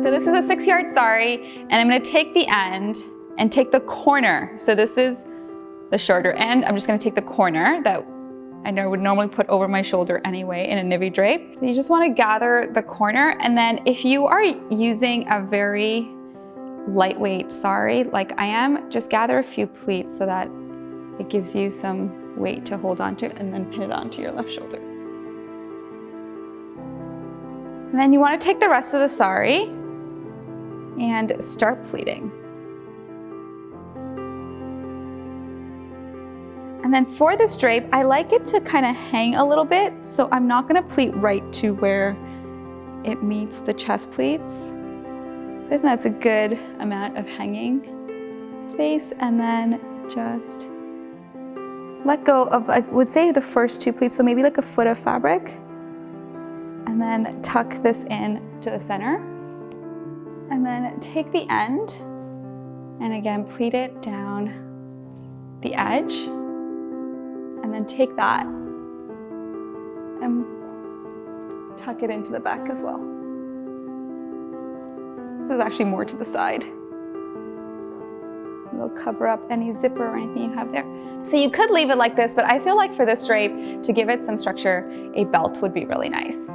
So this is a 6-yard sari, and I'm gonna take the end and take the corner. So this is the shorter end. I'm just gonna take the corner that I would normally put over my shoulder anyway in a nivy drape. So you just wanna gather the corner, and then if you are using a very lightweight sari like I am, just gather a few pleats so that it gives you some weight to hold on to, and then pin it onto your left shoulder. And then you wanna take the rest of the sari and start pleating. And then for this drape, I like it to kind of hang a little bit, so I'm not gonna pleat right to where it meets the chest pleats. So I think that's a good amount of hanging space, and then just let go of, I would say, the first 2 pleats, so maybe like a foot of fabric, and then tuck this in to the center. And then take the end, and again, pleat it down the edge. And then take that and tuck it into the back as well. This is actually more to the side. It'll cover up any zipper or anything you have there. So you could leave it like this, but I feel like for this drape, to give it some structure, a belt would be really nice.